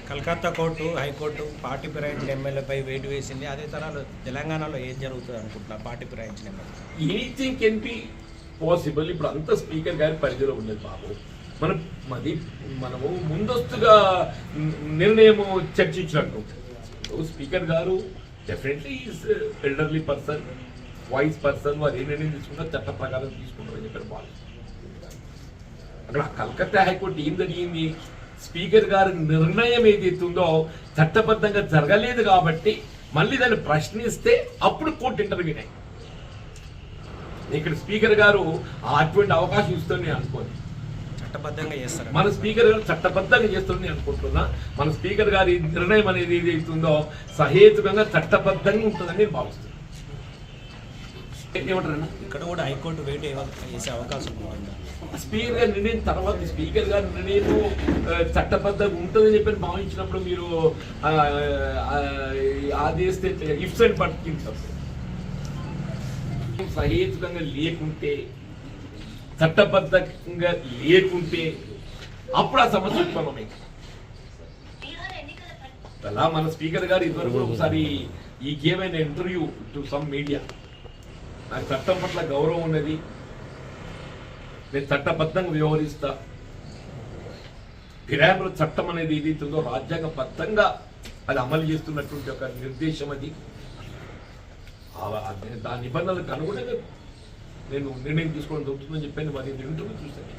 Calcutta court high court party ఫిరాయించిన ఎమ్మెల్యేపై వేటు వేసింది. అదే తరాలు తెలంగాణలో ఏం జరుగుతుంది అనుకుంటున్నా? పార్టీ ఫిరాయించిన MLA anything can be possible. ఇప్పుడు అంతా స్పీకర్ గారి పరిధిలో ఉన్నది బాబు. మనము ముందస్తుగా నిర్ణయం చర్చించినట్టు. స్పీకర్ గారు definitely is elderly person, voice person. వారు ఏ నిర్ణయం తీసుకుంటారో చట్ట ప్రకారం తీసుకుంటారని చెప్పారు వాళ్ళు. అక్కడ కలకత్తా హైకోర్టు ఏం జరిగింది? స్పీకర్ గారి నిర్ణయం ఏదైతుందో చట్టబద్ధంగా జరగలేదు కాబట్టి మళ్ళీ దాన్ని ప్రశ్నిస్తే అప్పుడు కోర్టు ఇంటర్వ్యూ అయింది. ఇక్కడ స్పీకర్ గారు అటువంటి అవకాశం ఇస్తుంది అనుకోండి. చట్టబద్ధంగా చేస్తారు. మన స్పీకర్ గారు చట్టబద్ధంగా చేస్తుంది అనుకుంటున్నా. మన స్పీకర్ గారి నిర్ణయం అనేది ఏదైతుందో సహేతుకంగా చట్టబద్ధంగా ఉంటుందని నేను భావిస్తున్నాను. ఏమంటారన్నా? ఇక్కడ కూడా హైకోర్టు వేటు వేసే అవకాశం ఉంటుందా? స్పీకర్ గారి నిర్ణయం తర్వాత స్పీకర్ గారి నిర్ణయం చట్టబద్ధంగా ఉంటుందని చెప్పి భావించినప్పుడు మీరు ఆదేశిస్తే ఇఫ్స్ అండ్ బట్ సహేతుకంగా లేకుంటే, చట్టబద్ధంగా లేకుంటే అప్పుడు ఆ సమస్య ఉత్పన్నమైంది. అలా మన స్పీకర్ గారు ఇదివరకు ఒకసారి ఈ game interview to some media, నాకు చట్టం పట్ల గౌరవం ఉన్నది, నేను చట్టబద్ధంగా వ్యవహరిస్తా, ఫిరాయింపుల చట్టం అనేది ఏదైతుందో రాజ్యాంగబద్ధంగా అది అమలు చేస్తున్నటువంటి ఒక నిర్దేశం. అది దాని నిబంధనలకు అనుగుణంగా నేను నిర్ణయం తీసుకోవడం జరుగుతుందని చెప్పాను. మరి ఇంటర్వ్యూ చూశాను.